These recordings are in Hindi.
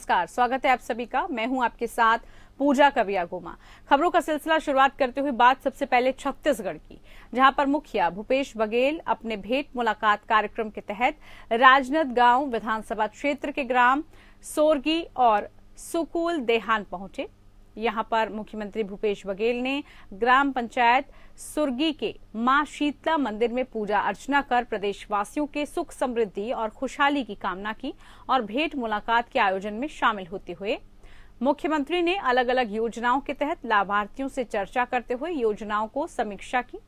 नमस्कार, स्वागत है आप सभी का। मैं हूं आपके साथ पूजा कविया गोमा। खबरों का सिलसिला शुरुआत करते हुए बात सबसे पहले छत्तीसगढ़ की, जहां पर मुखिया भूपेश बघेल अपने भेंट मुलाकात कार्यक्रम के तहत राजनांदगांव विधानसभा क्षेत्र के ग्राम सोरगी और सुकूल देहान पहुंचे। यहां पर मुख्यमंत्री भूपेश बघेल ने ग्राम पंचायत सुरगी के मां शीतला मंदिर में पूजा अर्चना कर प्रदेशवासियों के सुख समृद्धि और खुशहाली की कामना की और भेंट मुलाकात के आयोजन में शामिल होते हुए मुख्यमंत्री ने अलग अलग योजनाओं के तहत लाभार्थियों से चर्चा करते हुए योजनाओं को समीक्षा की।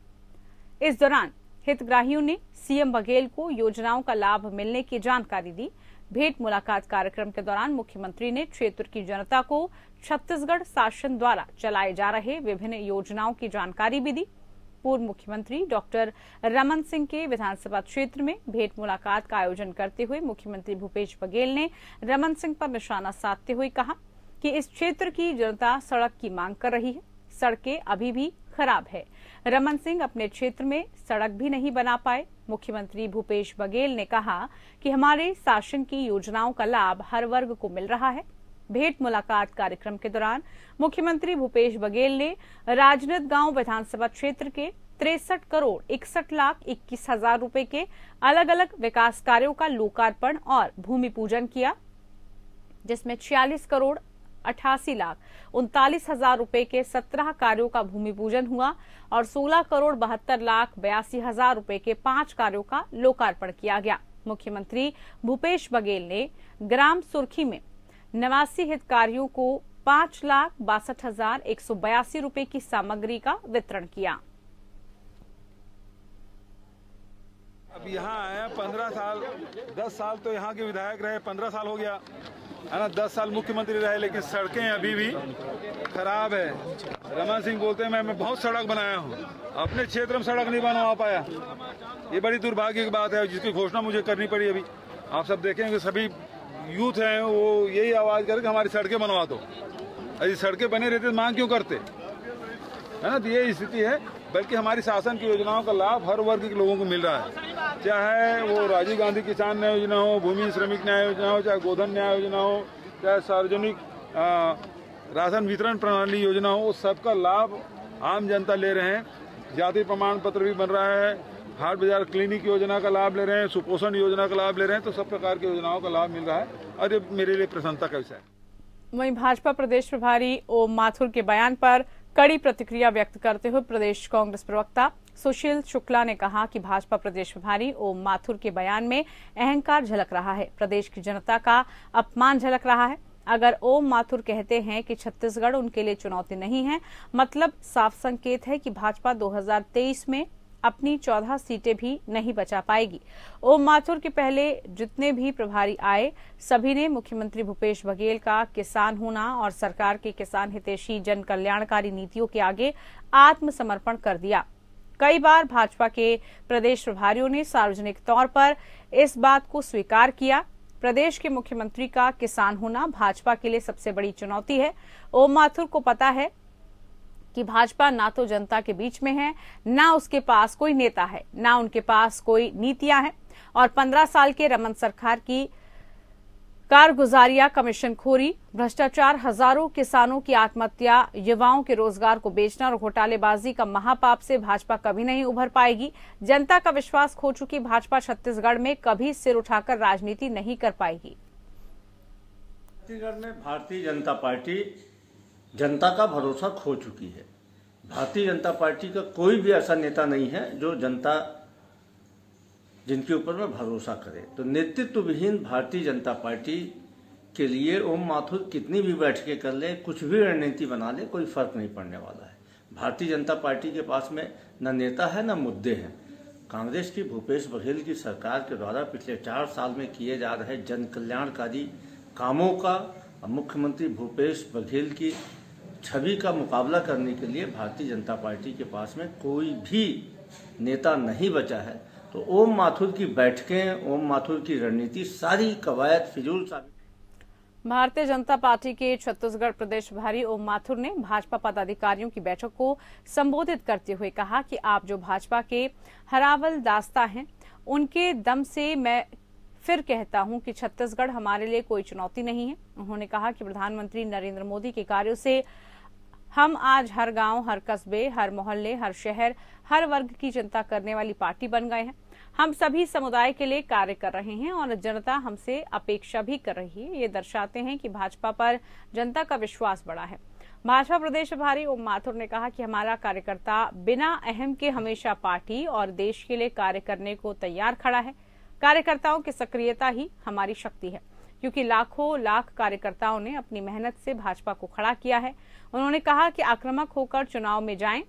इस दौरान हितग्राहियों ने सीएम बघेल को योजनाओं का लाभ मिलने की जानकारी दी। भेंट मुलाकात कार्यक्रम के दौरान मुख्यमंत्री ने क्षेत्र की जनता को छत्तीसगढ़ शासन द्वारा चलाए जा रहे विभिन्न योजनाओं की जानकारी भी दी। पूर्व मुख्यमंत्री डॉक्टर रमन सिंह के विधानसभा क्षेत्र में भेंट मुलाकात का आयोजन करते हुए मुख्यमंत्री भूपेश बघेल ने रमन सिंह पर निशाना साधते हुए कहा कि इस क्षेत्र की जनता सड़क की मांग कर रही है, सड़कें अभी भी खराब है। रमन सिंह अपने क्षेत्र में सड़क भी नहीं बना पाए। मुख्यमंत्री भूपेश बघेल ने कहा कि हमारे शासन की योजनाओं का लाभ हर वर्ग को मिल रहा है। भेंट मुलाकात कार्यक्रम के दौरान मुख्यमंत्री भूपेश बघेल ने राजनांदगांव विधानसभा क्षेत्र के 63 करोड़ 61 लाख 21 हजार रुपए के अलग अलग विकास कार्यों का लोकार्पण और भूमि पूजन किया, जिसमें 46 करोड़ 88 लाख 39 हजार रुपए के 17 कार्यों का भूमि पूजन हुआ और 16 करोड़ 72 लाख 82 हजार रुपए के 5 कार्यों का लोकार्पण किया गया। मुख्यमंत्री भूपेश बघेल ने ग्राम सुरखी में 89 हितग्राहियों को 5,62,182 रुपए की सामग्री का वितरण किया। अब यहाँ आया 15 साल 10 साल तो यहाँ के विधायक रहे, 15 साल हो गया है ना, 10 साल मुख्यमंत्री रहे, लेकिन सड़कें अभी भी खराब है। रमन सिंह बोलते हैं मैं बहुत सड़क बनाया हूँ, अपने क्षेत्र में सड़क नहीं बनवा पाया। ये बड़ी दुर्भाग्य की बात है, जिसकी घोषणा मुझे करनी पड़ी। अभी आप सब देखेंगे सभी यूथ हैं वो यही आवाज करे कि हमारी सड़कें बनवा दो। यदि सड़कें बने रहते तो मांग क्यों करते, है ना। तो ये स्थिति है, बल्कि हमारी शासन की योजनाओं का लाभ हर वर्ग के लोगों को मिल रहा है, चाहे वो राजीव गांधी किसान न्याय योजना हो, भूमि श्रमिक न्याय योजना हो, चाहे गोधन न्याय योजना हो, चाहे सार्वजनिक राशन वितरण प्रणाली योजना हो, सबका लाभ आम जनता ले रहे हैं। जाति प्रमाण पत्र भी बन रहा है, हाट बाजार क्लिनिक योजना का लाभ ले रहे हैं, सुपोषण योजना का लाभ ले रहे हैं। तो सब प्रकार की योजनाओं का लाभ मिल रहा है और ये मेरे लिए प्रसन्नता का विषय है। वहीं भाजपा प्रदेश प्रभारी ओम माथुर के बयान पर कड़ी प्रतिक्रिया व्यक्त करते हुए प्रदेश कांग्रेस प्रवक्ता सुशील शुक्ला ने कहा कि भाजपा प्रदेश प्रभारी ओम माथुर के बयान में अहंकार झलक रहा है, प्रदेश की जनता का अपमान झलक रहा है। अगर ओम माथुर कहते हैं कि छत्तीसगढ़ उनके लिए चुनौती नहीं है, मतलब साफ संकेत है कि भाजपा 2023 में अपनी 14 सीटें भी नहीं बचा पाएगी। ओम माथुर के पहले जितने भी प्रभारी आए, सभी ने मुख्यमंत्री भूपेश बघेल का किसान होना और सरकार की किसान हितैषी जन कल्याणकारी नीतियों के आगे आत्मसमर्पण कर दिया। कई बार भाजपा के प्रदेश प्रभारियों ने सार्वजनिक तौर पर इस बात को स्वीकार किया। प्रदेश के मुख्यमंत्री का किसान होना भाजपा के लिए सबसे बड़ी चुनौती है। ओम माथुर को पता है कि भाजपा ना तो जनता के बीच में है, ना उसके पास कोई नेता है, ना उनके पास कोई नीतियां हैं और 15 साल के रमन सरकार की कारगुजारियां, कमीशनखोरी, भ्रष्टाचार, हजारों किसानों की आत्महत्या, युवाओं के रोजगार को बेचना और घोटालेबाजी का महापाप से भाजपा कभी नहीं उभर पाएगी। जनता का विश्वास खो चुकी भाजपा छत्तीसगढ़ में कभी सिर उठाकर राजनीति नहीं कर पाएगी। छत्तीसगढ़ में भारतीय जनता पार्टी जनता का भरोसा खो चुकी है। भारतीय जनता पार्टी का कोई भी ऐसा नेता नहीं है जो जनता जिनके ऊपर में भरोसा करे। तो नेतृत्व विहीन भारतीय जनता पार्टी के लिए ओम माथुर कितनी भी बैठकें कर ले, कुछ भी रणनीति बना ले, कोई फर्क नहीं पड़ने वाला है। भारतीय जनता पार्टी के पास में न नेता है न मुद्दे हैं। कांग्रेस की भूपेश बघेल की सरकार के द्वारा पिछले 4 साल में किए जा रहे जन कल्याणकारी कामों का मुख्यमंत्री भूपेश बघेल की छवि का मुकाबला करने के लिए भारतीय जनता पार्टी के पास में कोई भी नेता नहीं बचा है। तो ओम माथुर की बैठकें, ओम माथुर की रणनीति सारी कवायद फिजूल साबित। भारतीय जनता पार्टी के छत्तीसगढ़ प्रदेश प्रभारी ओम माथुर ने भाजपा पदाधिकारियों की बैठक को संबोधित करते हुए कहा कि आप जो भाजपा के हरावल दास्ता हैं, उनके दम से मैं फिर कहता हूं कि छत्तीसगढ़ हमारे लिए कोई चुनौती नहीं है। उन्होंने कहा कि प्रधानमंत्री नरेंद्र मोदी के कार्यों से हम आज हर गांव, हर कस्बे, हर मोहल्ले, हर शहर, हर वर्ग की चिंता करने वाली पार्टी बन गए हैं। हम सभी समुदाय के लिए कार्य कर रहे हैं और जनता हमसे अपेक्षा भी कर रही है। ये दर्शाते हैं कि भाजपा पर जनता का विश्वास बढ़ा है। भाजपा प्रदेश प्रभारी ओम माथुर ने कहा कि हमारा कार्यकर्ता बिना अहम के हमेशा पार्टी और देश के लिए कार्य करने को तैयार खड़ा है। कार्यकर्ताओं की सक्रियता ही हमारी शक्ति है, क्योंकि लाखों लाख कार्यकर्ताओं ने अपनी मेहनत से भाजपा को खड़ा किया है। उन्होंने कहा कि आक्रामक होकर चुनाव में जाएं,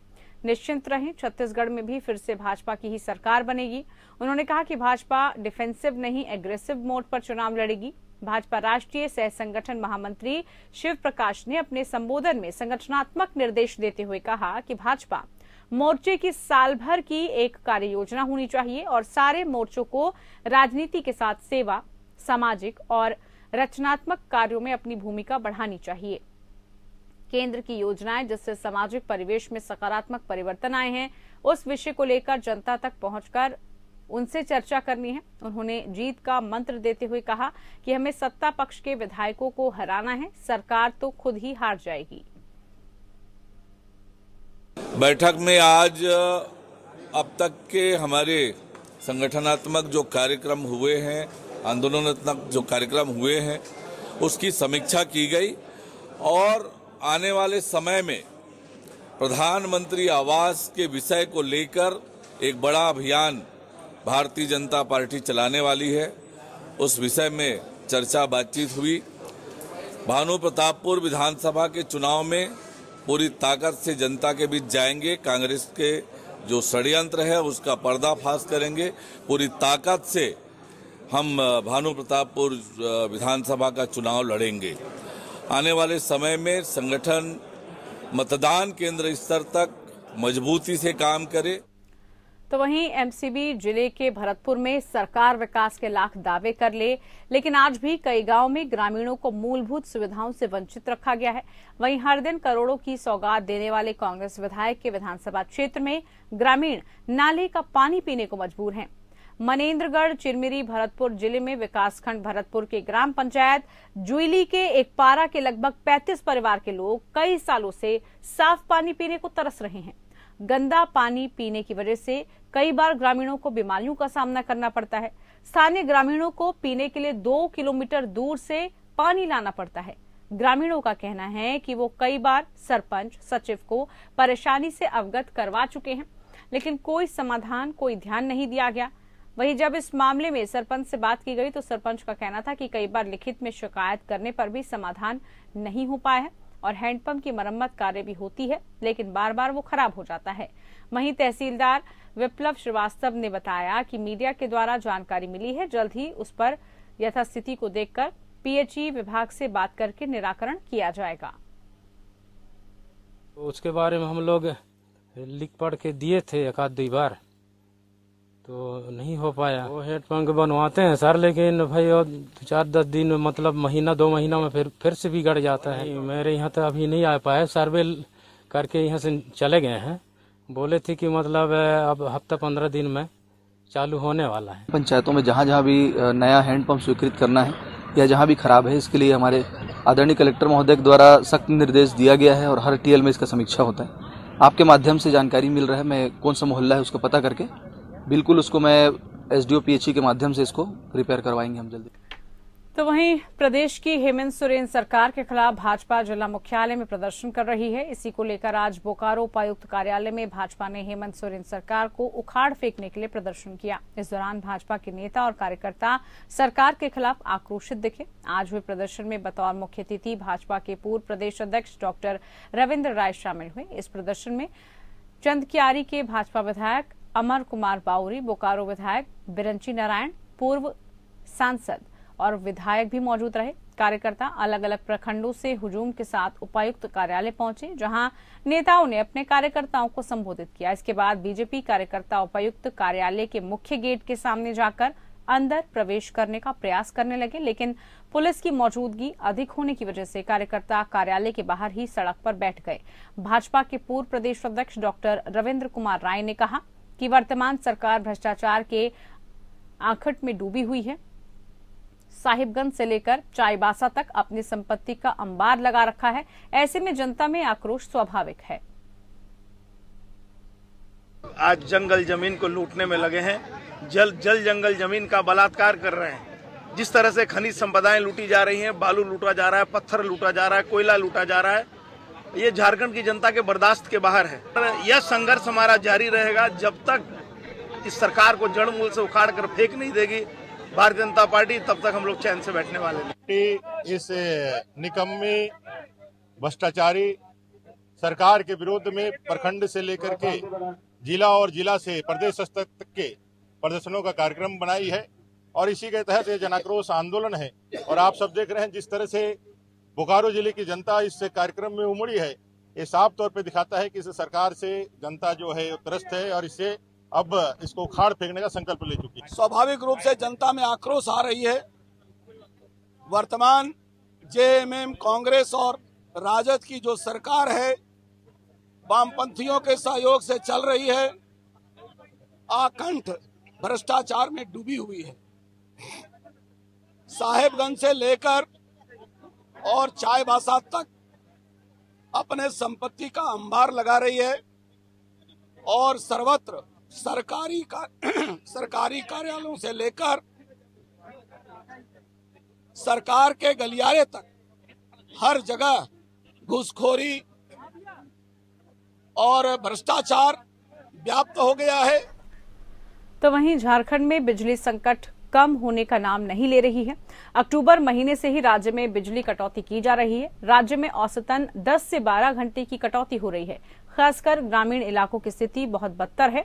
निश्चिंत रहें, छत्तीसगढ़ में भी फिर से भाजपा की ही सरकार बनेगी। उन्होंने कहा कि भाजपा डिफेंसिव नहीं, एग्रेसिव मोड पर चुनाव लड़ेगी। भाजपा राष्ट्रीय सह संगठन महामंत्री शिव प्रकाश ने अपने संबोधन में संगठनात्मक निर्देश देते हुए कहा कि भाजपा मोर्चे की साल भर की एक कार्य योजना होनी चाहिए और सारे मोर्चों को राजनीति के साथ सेवा, सामाजिक और रचनात्मक कार्यों में अपनी भूमिका बढ़ानी चाहिए। केंद्र की योजनाएं जिससे सामाजिक परिवेश में सकारात्मक परिवर्तन आए हैं, उस विषय को लेकर जनता तक पहुंचकर उनसे चर्चा करनी है। उन्होंने जीत का मंत्र देते हुए कहा कि हमें सत्ता पक्ष के विधायकों को हराना है, सरकार तो खुद ही हार जाएगी। बैठक में आज अब तक के हमारे संगठनात्मक जो कार्यक्रम हुए हैं, आंदोलनात्मक जो कार्यक्रम हुए हैं, उसकी समीक्षा की गई और आने वाले समय में प्रधानमंत्री आवास के विषय को लेकर एक बड़ा अभियान भारतीय जनता पार्टी चलाने वाली है। उस विषय में चर्चा बातचीत हुई। भानु प्रतापपुर विधानसभा के चुनाव में पूरी ताकत से जनता के बीच जाएंगे। कांग्रेस के जो षड्यंत्र है उसका पर्दाफाश करेंगे। पूरी ताकत से हम भानु प्रतापपुर विधानसभा का चुनाव लड़ेंगे। आने वाले समय में संगठन मतदान केंद्र स्तर तक मजबूती से काम करे। तो वहीं एमसीबी जिले के भरतपुर में सरकार विकास के लाख दावे कर ले, लेकिन आज भी कई गांव में ग्रामीणों को मूलभूत सुविधाओं से वंचित रखा गया है। वहीं हर दिन करोड़ों की सौगात देने वाले कांग्रेस विधायक के विधानसभा क्षेत्र में ग्रामीण नाले का पानी पीने को मजबूर हैं। मनेन्द्रगढ़ चिरमिरी भरतपुर जिले में विकासखंड भरतपुर के ग्राम पंचायत जुईली के एक पारा के लगभग 35 परिवार के लोग कई सालों से साफ पानी पीने को तरस रहे हैं। गंदा पानी पीने की वजह से कई बार ग्रामीणों को बीमारियों का सामना करना पड़ता है। स्थानीय ग्रामीणों को पीने के लिए 2 किलोमीटर दूर से पानी लाना पड़ता है। ग्रामीणों का कहना है कि वो कई बार सरपंच, सचिव को परेशानी से अवगत करवा चुके हैं, लेकिन कोई समाधान, कोई ध्यान नहीं दिया गया। वहीं जब इस मामले में सरपंच से बात की गई तो सरपंच का कहना था कि कई बार लिखित में शिकायत करने पर भी समाधान नहीं हो पाया है और हैंडपंप की मरम्मत कार्य भी होती है, लेकिन बार बार वो खराब हो जाता है। वहीं तहसीलदार विप्लव श्रीवास्तव ने बताया कि मीडिया के द्वारा जानकारी मिली है, जल्द ही उस पर यथास्थिति को देखकर पीएचई विभाग से बात करके निराकरण किया जाएगा। उसके बारे में हम लोग लिख पढ़ के दिए थे एक आध 2 बार, तो नहीं हो पाया। वो हैंडपंप बनवाते हैं सर, लेकिन भाई 4-10 दिन मतलब महीना 2 महीना में फिर से बिगड़ जाता है। मेरे यहाँ तो अभी नहीं आ पाया, सर्वे करके यहाँ से चले गए हैं। बोले थे कि मतलब अब हफ्ता 15 दिन में चालू होने वाला है। पंचायतों में जहाँ जहाँ भी नया हैंडपंप स्वीकृत करना है या जहाँ भी खराब है, इसके लिए हमारे आदरणीय कलेक्टर महोदय के द्वारा सख्त निर्देश दिया गया है और हर टीएल में इसका समीक्षा होता है। आपके माध्यम से जानकारी मिल रहा है, मैं कौन सा मोहल्ला है उसको पता करके बिल्कुल उसको मैं एसडीओ पीएचई के माध्यम से इसको रिपेयर करवाएंगे हम जल्दी। तो वहीं प्रदेश की हेमंत सोरेन सरकार के खिलाफ भाजपा जिला मुख्यालय में प्रदर्शन कर रही है। इसी को लेकर आज बोकारो उपायुक्त कार्यालय में भाजपा ने हेमंत सोरेन सरकार को उखाड़ फेंकने के लिए प्रदर्शन किया। इस दौरान भाजपा के नेता और कार्यकर्ता सरकार के खिलाफ आक्रोशित दिखे। आज हुए प्रदर्शन में बतौर मुख्य अतिथि भाजपा के पूर्व प्रदेश अध्यक्ष डॉक्टर रविन्द्र राय शामिल हुए। इस प्रदर्शन में चंदकियारी के भाजपा विधायक अमर कुमार बाउरी, बोकारो विधायक बिरंची नारायण, पूर्व सांसद और विधायक भी मौजूद रहे। कार्यकर्ता अलग अलग प्रखंडों से हुजूम के साथ उपायुक्त कार्यालय पहुंचे, जहां नेताओं ने अपने कार्यकर्ताओं को संबोधित किया। इसके बाद बीजेपी कार्यकर्ता उपायुक्त कार्यालय के मुख्य गेट के सामने जाकर अंदर प्रवेश करने का प्रयास करने लगे, लेकिन पुलिस की मौजूदगी अधिक होने की वजह से कार्यकर्ता कार्यालय के बाहर ही सड़क पर बैठ गए। भाजपा के पूर्व प्रदेश अध्यक्ष डॉक्टर रविन्द्र कुमार राय ने कहा कि वर्तमान सरकार भ्रष्टाचार के आंखट में डूबी हुई है। साहिबगंज से लेकर चाईबासा तक अपनी संपत्ति का अंबार लगा रखा है। ऐसे में जनता में आक्रोश स्वाभाविक है। आज जंगल जमीन को लूटने में लगे हैं, जल जंगल जमीन का बलात्कार कर रहे हैं। जिस तरह से खनिज संपदाएं लूटी जा रही हैं, बालू लूटा जा रहा है, पत्थर लूटा जा रहा है, कोयला लूटा जा रहा है, ये झारखंड की जनता के बर्दाश्त के बाहर है। यह संघर्ष हमारा जारी रहेगा जब तक इस सरकार को जड़ मूल से उखाड़ कर फेंक नहीं देगी भारतीय जनता पार्टी, तब तक हम लोग चैन से बैठने वाले नहीं। इस निकम्मी भ्रष्टाचारी सरकार के विरोध में प्रखंड से लेकर के जिला और जिला से प्रदेश स्तर तक के प्रदर्शनों का कार्यक्रम बनाई है और इसी के तहत ये जनाक्रोश आंदोलन है। और आप सब देख रहे हैं जिस तरह से बोकारो जिले की जनता इस कार्यक्रम में उमड़ी है, ये साफ तौर पे दिखाता है कि इस सरकार से जनता जो है त्रस्त है और इससे अब इसको उखाड़ फेंकने का संकल्प ले चुकी है। स्वाभाविक रूप से जनता में आक्रोश आ रही है। वर्तमान जेएमएम कांग्रेस और राजद की जो सरकार है, वामपंथियों के सहयोग से चल रही है, आकंठ भ्रष्टाचार में डूबी हुई है। साहेबगंज से लेकर और चाईबासा तक अपने संपत्ति का अंबार लगा रही है और सर्वत्र सरकारी कार्यालयों से लेकर सरकार के गलियारे तक हर जगह घूसखोरी और भ्रष्टाचार व्याप्त हो गया है। तो वहीं झारखंड में बिजली संकट कम होने का नाम नहीं ले रही है। अक्टूबर महीने से ही राज्य में बिजली कटौती की जा रही है। राज्य में औसतन 10 से 12 घंटे की कटौती हो रही है। खासकर ग्रामीण इलाकों की स्थिति बहुत बदतर है।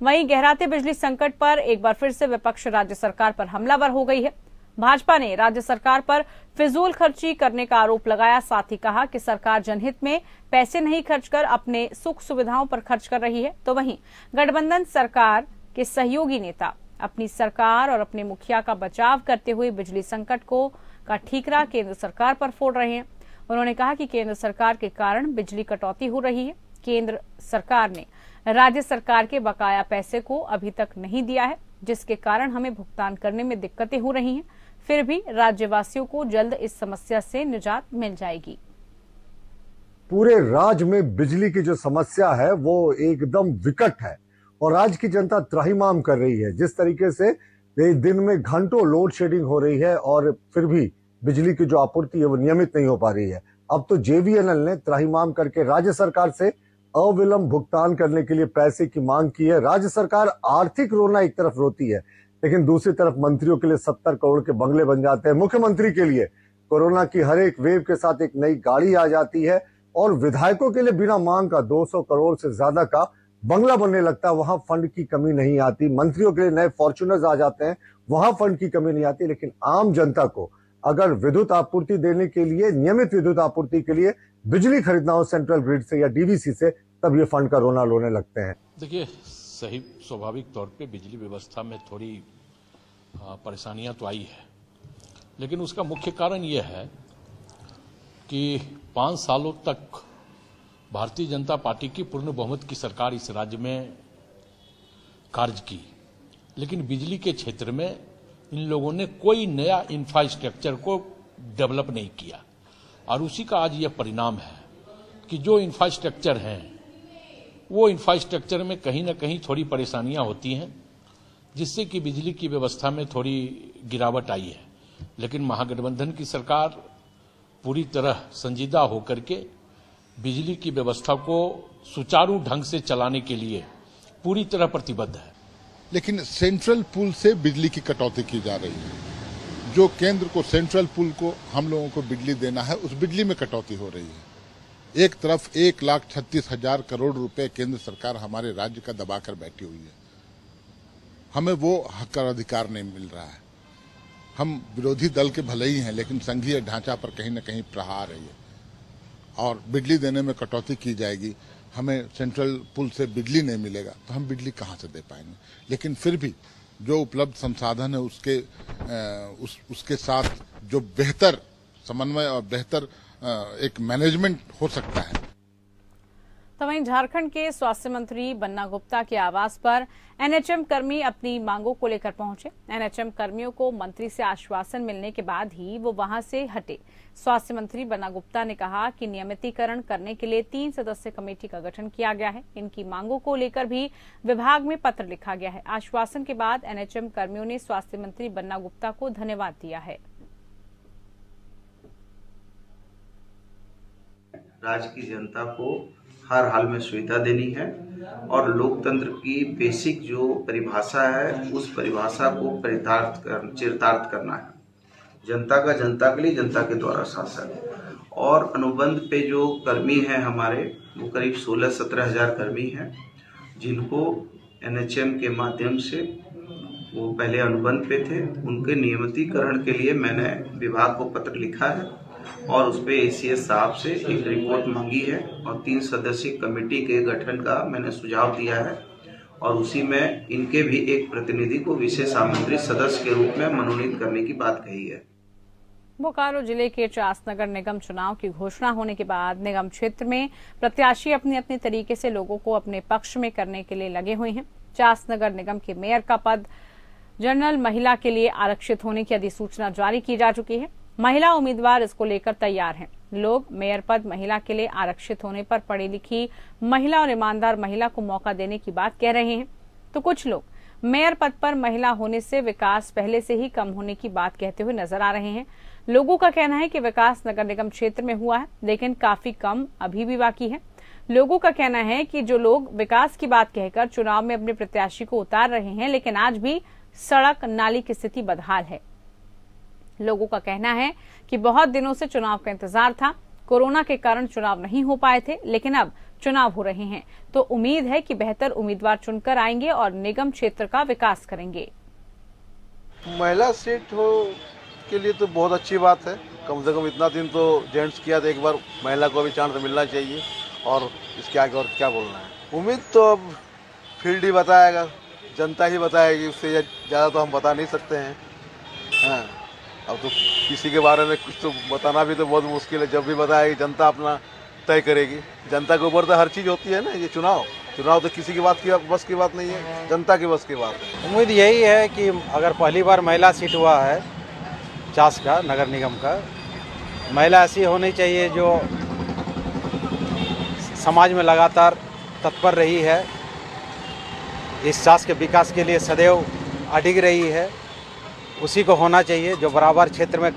वहीं गहराते बिजली संकट पर एक बार फिर से विपक्ष राज्य सरकार पर हमलावर हो गई है। भाजपा ने राज्य सरकार पर फिजूल खर्ची करने का आरोप लगाया। साथ ही कहा कि सरकार जनहित में पैसे नहीं खर्च कर अपने सुख सुविधाओं पर खर्च कर रही है। तो वहीं गठबंधन सरकार के सहयोगी नेता अपनी सरकार और अपने मुखिया का बचाव करते हुए बिजली संकट का ठीकरा केंद्र सरकार पर फोड़ रहे हैं। उन्होंने कहा कि केंद्र सरकार के कारण बिजली कटौती हो रही है। केंद्र सरकार ने राज्य सरकार के बकाया पैसे को अभी तक नहीं दिया है, जिसके कारण हमें भुगतान करने में दिक्कतें हो रही हैं। फिर भी राज्यवासियों को जल्द इस समस्या से निजात मिल जाएगी। पूरे राज्य में बिजली की जो समस्या है वो एकदम विकट है और राज्य की जनता त्राहिमाम कर रही है। जिस तरीके से दिन में घंटों लोड शेडिंग हो रही है और फिर भी बिजली की जो आपूर्ति है वो नियमित नहीं हो पा रही है। अब तो जेवीएनएल ने त्राहिमाम करके राज्य सरकार से अविलंब भुगतान करने के लिए पैसे की मांग की है। राज्य सरकार आर्थिक रोना एक तरफ रोती है, लेकिन दूसरी तरफ मंत्रियों के लिए 70 करोड़ के बंगले बन जाते हैं। मुख्यमंत्री के लिए कोरोना की हर एक वेव के साथ एक नई गाड़ी आ जाती है और विधायकों के लिए बिना मांग का 200 करोड़ से ज्यादा का बंगला बनने लगता है। वहां फंड की कमी नहीं आती। मंत्रियों के लिए नए फॉर्च्यूनर्स आ जाते हैं, वहां फंड की कमी नहीं आती। लेकिन आम जनता को अगर विद्युत आपूर्ति देने के लिए, नियमित विद्युत आपूर्ति के लिए बिजली खरीदना हो सेंट्रल ग्रिड से या डीवीसी से, तब ये फंड का रोना रोने लगते हैं। देखिए, सही स्वाभाविक तौर पे बिजली व्यवस्था में थोड़ी परेशानियां तो आई है, लेकिन उसका मुख्य कारण यह है कि 5 सालों तक भारतीय जनता पार्टी की पूर्ण बहुमत की सरकार इस राज्य में कार्य की, लेकिन बिजली के क्षेत्र में इन लोगों ने कोई नया इंफ्रास्ट्रक्चर को डेवलप नहीं किया और उसी का आज यह परिणाम है कि जो इंफ्रास्ट्रक्चर हैं वो इंफ्रास्ट्रक्चर में कहीं ना कहीं थोड़ी परेशानियां होती हैं, जिससे कि बिजली की व्यवस्था में थोड़ी गिरावट आई है। लेकिन महागठबंधन की सरकार पूरी तरह संजीदा होकर के बिजली की व्यवस्था को सुचारू ढंग से चलाने के लिए पूरी तरह प्रतिबद्ध है। लेकिन सेंट्रल पूल से बिजली की कटौती की जा रही है। जो केंद्र को सेंट्रल पूल को हम लोगों को बिजली देना है, उस बिजली में कटौती हो रही है। एक तरफ 1,36,000 करोड़ रुपए केंद्र सरकार हमारे राज्य का दबाकर बैठी हुई है। हमें वो हक और अधिकार नहीं मिल रहा है। हम विरोधी दल के भले ही हैं, लेकिन संघीय ढांचा पर कहीं न कहीं प्रहार है और बिजली देने में कटौती की जाएगी। हमें सेंट्रल पुल से बिजली नहीं मिलेगा तो हम बिजली कहाँ से दे पाएंगे। लेकिन फिर भी जो उपलब्ध संसाधन है उसके साथ जो बेहतर समन्वय और बेहतर एक मैनेजमेंट हो सकता है। तो वहीं झारखंड के स्वास्थ्य मंत्री बन्ना गुप्ता के आवास पर एनएचएम कर्मी अपनी मांगों को लेकर पहुंचे। एनएचएम कर्मियों को मंत्री से आश्वासन मिलने के बाद ही वो वहां से हटे। स्वास्थ्य मंत्री बन्ना गुप्ता ने कहा कि नियमितीकरण करने के लिए 3 सदस्यीय कमेटी का गठन किया गया है। इनकी मांगों को लेकर भी विभाग में पत्र लिखा गया है। आश्वासन के बाद एनएचएम कर्मियों ने स्वास्थ्य मंत्री बन्ना गुप्ता को धन्यवाद दिया है। राज्य की जनता को हर हाल में सुविधा देनी है और लोकतंत्र की बेसिक जो परिभाषा है उस परिभाषा को चरितार्थ करना है। जनता का जनता के लिए, जनता के द्वारा शासन। और अनुबंध पे जो कर्मी हैं हमारे, वो करीब 16-17 हजार कर्मी हैं, जिनको एनएचएम के माध्यम से वो पहले अनुबंध पे थे, उनके नियमितीकरण के लिए मैंने विभाग को पत्र लिखा है और उस पे एसीएस साहब से एक रिपोर्ट मांगी है और 3 सदस्यीय कमेटी के गठन का मैंने सुझाव दिया है और उसी में इनके भी एक प्रतिनिधि को विशेष आमंत्रित सदस्य के रूप में मनोनीत करने की बात कही है। बोकारो जिले के चास नगर निगम चुनाव की घोषणा होने के बाद निगम क्षेत्र में प्रत्याशी अपने अपने तरीके से लोगों को अपने पक्ष में करने के लिए लगे हुए हैं। चास नगर निगम के मेयर का पद जनरल महिला के लिए आरक्षित होने की अधिसूचना जारी की जा चुकी है। महिला उम्मीदवार इसको लेकर तैयार हैं। लोग मेयर पद महिला के लिए आरक्षित होने पर पढ़ी लिखी महिला और ईमानदार महिला को मौका देने की बात कह रहे हैं, तो कुछ लोग मेयर पद पर महिला होने से विकास पहले से ही कम होने की बात कहते हुए नजर आ रहे हैं। लोगों का कहना है कि विकास नगर निगम क्षेत्र में हुआ है, लेकिन काफी कम अभी भी बाकी है। लोगों का कहना है कि जो लोग विकास की बात कहकर चुनाव में अपने प्रत्याशी को उतार रहे हैं, लेकिन आज भी सड़क नाली की स्थिति बदहाल है। लोगों का कहना है कि बहुत दिनों से चुनाव का इंतजार था, कोरोना के कारण चुनाव नहीं हो पाए थे, लेकिन अब चुनाव हो रहे हैं, तो उम्मीद है कि बेहतर उम्मीदवार चुनकर आएंगे और निगम क्षेत्र का विकास करेंगे। महिला सीट हो के लिए तो बहुत अच्छी बात है। कम से कम इतना दिन तो जेंट्स किया था, एक बार महिला को भी चांस मिलना चाहिए और इसके आगे और क्या बोलना है। उम्मीद तो अब फील्ड ही बताएगा, जनता ही बताएगी, उससे ज़्यादा तो हम बता नहीं सकते हैं। हाँ, अब तो किसी के बारे में कुछ तो बताना भी तो बहुत मुश्किल है। जब भी बताएगी जनता अपना तय करेगी। जनता के ऊपर तो हर चीज़ होती है ना। ये चुनाव तो किसी की बात की बस की बात नहीं है, जनता की बस की बात है। उम्मीद यही है कि अगर पहली बार महिला सीट हुआ है चास का नगर निगम का, महिला ऐसी होनी चाहिए जो समाज में लगातार तत्पर रही है, इस चास के विकास के लिए सदैव अडिग रही है, उसी को होना चाहिए। जो बराबर क्षेत्र में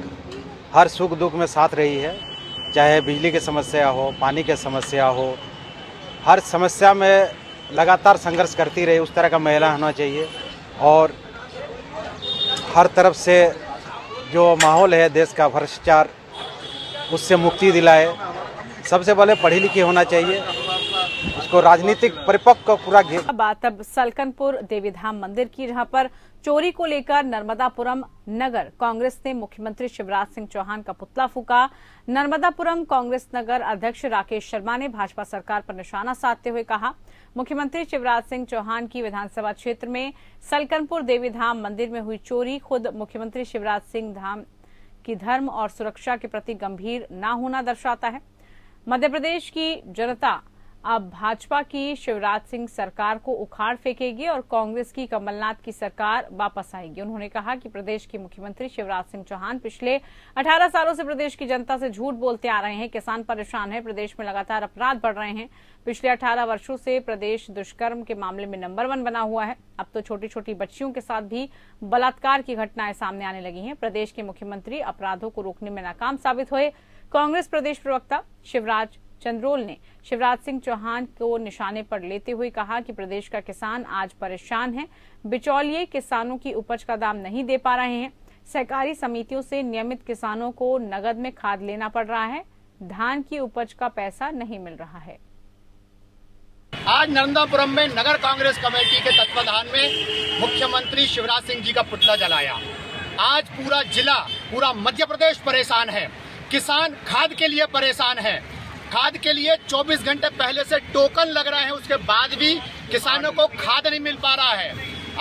हर सुख दुख में साथ रही है, चाहे बिजली की समस्या हो, पानी की समस्या हो, हर समस्या में लगातार संघर्ष करती रही, उस तरह का महिला होना चाहिए। और हर तरफ से जो माहौल है देश का भ्रष्टाचार, उससे मुक्ति दिलाए। सबसे पहले पढ़ी लिखी होना चाहिए, उसको राजनीतिक परिपक्व का पूरा बात अब सलकनपुर देवीधाम मंदिर की, जहां पर चोरी को लेकर नर्मदापुरम नगर कांग्रेस ने मुख्यमंत्री शिवराज सिंह चौहान का पुतला फूका। नर्मदापुरम कांग्रेस नगर अध्यक्ष राकेश शर्मा ने भाजपा सरकार पर निशाना साधते हुए कहा, मुख्यमंत्री शिवराज सिंह चौहान की विधानसभा क्षेत्र में सलकनपुर देवीधाम मंदिर में हुई चोरी खुद मुख्यमंत्री शिवराज सिंह धाम की धर्म और सुरक्षा के प्रति गंभीर न होना दर्शाता है। मध्य प्रदेश की जनता अब भाजपा की शिवराज सिंह सरकार को उखाड़ फेंकेगी और कांग्रेस की कमलनाथ की सरकार वापस आएगी। उन्होंने कहा कि प्रदेश के मुख्यमंत्री शिवराज सिंह चौहान पिछले 18 सालों से प्रदेश की जनता से झूठ बोलते आ रहे हैं। किसान परेशान है, प्रदेश में लगातार अपराध बढ़ रहे हैं। पिछले 18 वर्षों से प्रदेश दुष्कर्म के मामले में नंबर 1 बना हुआ है। अब तो छोटी छोटी बच्चियों के साथ भी बलात्कार की घटनाएं सामने आने लगी हैं। प्रदेश के मुख्यमंत्री अपराधों को रोकने में नाकाम साबित हुए। कांग्रेस प्रदेश प्रवक्ता शिवराज चंद्रोल ने शिवराज सिंह चौहान को निशाने पर लेते हुए कहा कि प्रदेश का किसान आज परेशान है। बिचौलिए किसानों की उपज का दाम नहीं दे पा रहे हैं। सहकारी समितियों से नियमित किसानों को नगद में खाद लेना पड़ रहा है। धान की उपज का पैसा नहीं मिल रहा है। आज नर्मदापुरम में नगर कांग्रेस कमेटी के तत्वाधान में मुख्यमंत्री शिवराज सिंह जी का पुतला जलाया। आज पूरा जिला, पूरा मध्य प्रदेश परेशान है। किसान खाद के लिए परेशान है। खाद के लिए 24 घंटे पहले से टोकन लग रहे हैं, उसके बाद भी किसानों को खाद नहीं मिल पा रहा है।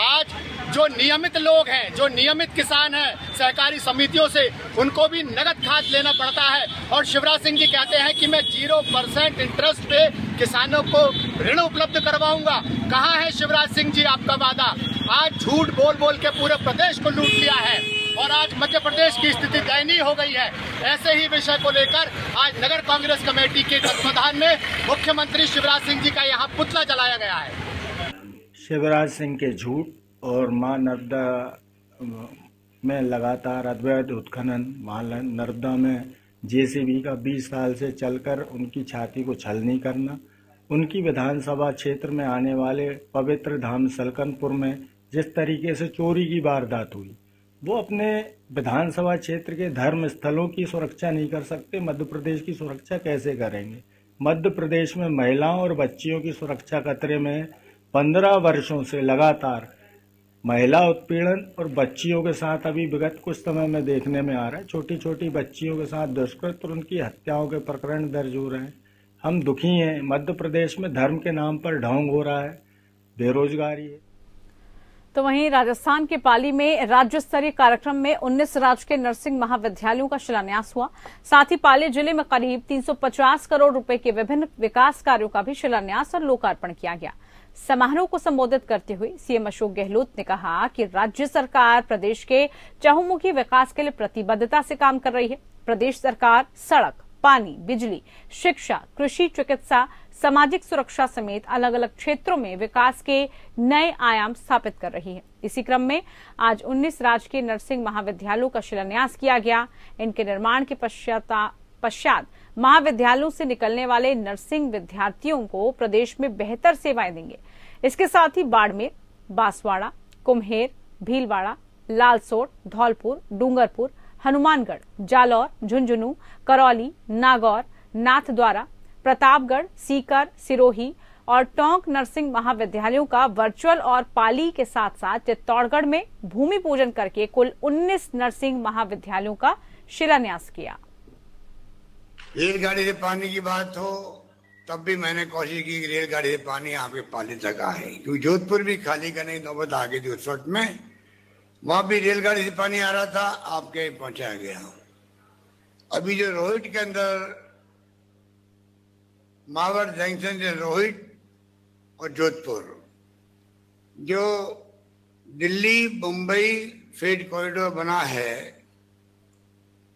आज जो नियमित लोग हैं, जो नियमित किसान हैं सहकारी समितियों से, उनको भी नगद खाद लेना पड़ता है। और शिवराज सिंह जी कहते हैं कि मैं 0% इंटरेस्ट पे किसानों को ऋण उपलब्ध करवाऊंगा। कहाँ है शिवराज सिंह जी आपका वादा? आज झूठ बोल बोल के पूरे प्रदेश को लूट लिया है और आज मध्य प्रदेश की स्थिति दयनीय हो गई है। ऐसे ही विषय को लेकर आज नगर कांग्रेस कमेटी के तत्वाधान में मुख्यमंत्री शिवराज सिंह जी का यहाँ पुतला जलाया गया है। शिवराज सिंह के झूठ और मां नर्मदा में लगातार अवैध उत्खनन, मां नर्मदा में जेसीबी का 20 साल से चलकर उनकी छाती को छलनी करना, उनकी विधानसभा क्षेत्र में आने वाले पवित्र धाम सलकनपुर में जिस तरीके से चोरी की वारदात हुई, वो अपने विधानसभा क्षेत्र के धर्म स्थलों की सुरक्षा नहीं कर सकते, मध्य प्रदेश की सुरक्षा कैसे करेंगे? मध्य प्रदेश में महिलाओं और बच्चियों की सुरक्षा खतरे में 15 वर्षों से लगातार महिला उत्पीड़न और बच्चियों के साथ अभी विगत कुछ समय में देखने में आ रहा है। छोटी छोटी बच्चियों के साथ दुष्कृत्य और उनकी हत्याओं के प्रकरण दर्ज हो रहे हैं। हम दुखी हैं। मध्य प्रदेश में धर्म के नाम पर ढोंग हो रहा है, बेरोजगारी है। तो वहीं राजस्थान के पाली में राज्य स्तरीय कार्यक्रम में 19 राजकीय नर्सिंग महाविद्यालयों का शिलान्यास हुआ। साथ ही पाली जिले में करीब 350 करोड़ रुपए के विभिन्न विकास कार्यों का भी शिलान्यास और लोकार्पण किया गया। समारोह को संबोधित करते हुए सीएम अशोक गहलोत ने कहा कि राज्य सरकार प्रदेश के चहुमुखी विकास के लिए प्रतिबद्धता से काम कर रही है। प्रदेश सरकार सड़क, पानी, बिजली, शिक्षा, कृषि, चिकित्सा, सामाजिक सुरक्षा समेत अलग अलग क्षेत्रों में विकास के नए आयाम स्थापित कर रही है। इसी क्रम में आज 19 राजकीय नर्सिंग महाविद्यालयों का शिलान्यास किया गया। इनके निर्माण के पश्चात महाविद्यालयों से निकलने वाले नर्सिंग विद्यार्थियों को प्रदेश में बेहतर सेवाएं देंगे। इसके साथ ही बाड़मेर, बांसवाड़ा, कुम्हेर, भीलवाड़ा, लालसोट, धौलपुर, डूंगरपुर, हनुमानगढ़, जालौर, झुंझुनू, करौली, नागौर, नाथद्वारा, प्रतापगढ़, सीकर, सिरोही और टोंक नर्सिंग महाविद्यालयों का वर्चुअल और पाली के साथ साथ चित्तौड़गढ़ में भूमि पूजन करके कुल 19 नर्सिंग महाविद्यालयों का शिलान्यास किया। रेलगाड़ी से पानी की बात हो तब भी मैंने कोशिश की कि रेलगाड़ी से पानी यहाँ पे पाली तक आए, क्योंकि जोधपुर भी खाली करने की नौबत आ गई थी उस वक्त में। वहां भी रेलगाड़ी से पानी आ रहा था, आपके पहुंचाया गया। अभी जो रोहित के अंदर मावर जंक्शन से रोहित और जोधपुर, जो दिल्ली मुंबई फ्रेट कॉरिडोर बना है,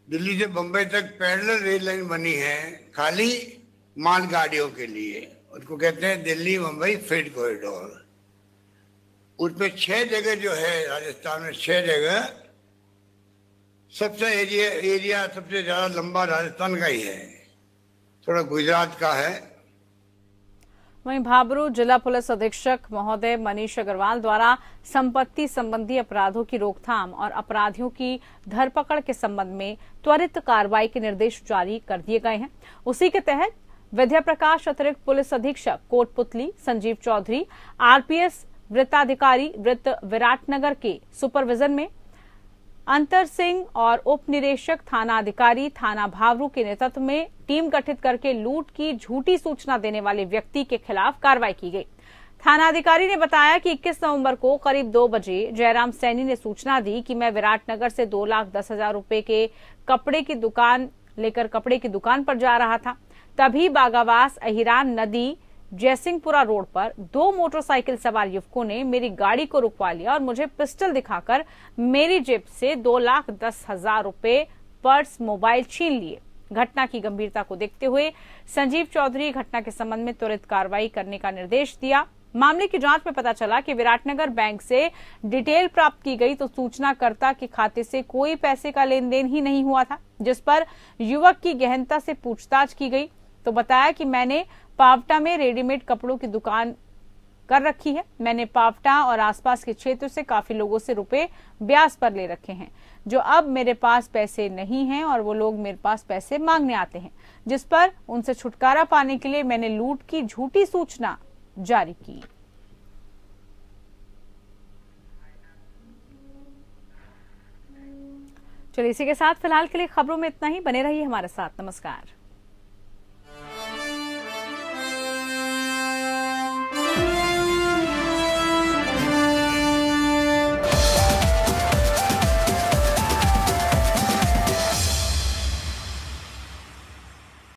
दिल्ली से बंबई तक पैरेलल रेल लाइन बनी है खाली मालगाड़ियों के लिए, उसको कहते हैं दिल्ली मुंबई फ्रेट कॉरिडोर। उसमें 6 जगह जो है राजस्थान में, 6 जगह सबसे एरिया सबसे ज्यादा लंबा राजस्थान का ही है, थोड़ा गुजरात का है। वहीं भाबरू जिला पुलिस अधीक्षक महोदय मनीष अग्रवाल द्वारा संपत्ति संबंधी अपराधों की रोकथाम और अपराधियों की धरपकड़ के संबंध में त्वरित कार्रवाई के निर्देश जारी कर दिए गए हैं। उसी के तहत विद्या प्रकाश अतिरिक्त पुलिस अधीक्षक कोटपुतली संजीव चौधरी, आरपीएस वृत्ताधिकारी वृत्त विराटनगर के सुपरविजन में अंतर सिंह और उप निरीक्षक थाना अधिकारी थाना भावरू के नेतृत्व में टीम गठित करके लूट की झूठी सूचना देने वाले व्यक्ति के खिलाफ कार्रवाई की गई। थाना अधिकारी ने बताया कि 21 नवंबर को करीब 2 बजे जयराम सैनी ने सूचना दी कि मैं विराटनगर से 2,10,000 रुपए के कपड़े की दुकान पर जा रहा था। तभी बागावास अहिरान नदी जयसिंहपुरा रोड पर 2 मोटरसाइकिल सवार युवकों ने मेरी गाड़ी को रुकवा लिया और मुझे पिस्टल दिखाकर मेरी जेब से 2,10,000 रुपए, पर्स, मोबाइल छीन लिए। घटना की गंभीरता को देखते हुए संजीव चौधरी घटना के संबंध में त्वरित कार्रवाई करने का निर्देश दिया। मामले की जांच में पता चला कि विराटनगर बैंक से डिटेल प्राप्त की गई तो सूचनाकर्ता के खाते से कोई पैसे का लेन देन ही नहीं हुआ था, जिस पर युवक की गहनता से पूछताछ की गई तो बताया कि मैंने पावटा में रेडीमेड कपड़ों की दुकान कर रखी है। मैंने पावटा और आसपास के क्षेत्र से काफी लोगों से रुपए ब्याज पर ले रखे हैं, जो अब मेरे पास पैसे नहीं हैं और वो लोग मेरे पास पैसे मांगने आते हैं, जिस पर उनसे छुटकारा पाने के लिए मैंने लूट की झूठी सूचना जारी की। चलिए इसी के साथ फिलहाल के लिए खबरों में इतना ही। बने रहिए हमारे साथ। नमस्कार।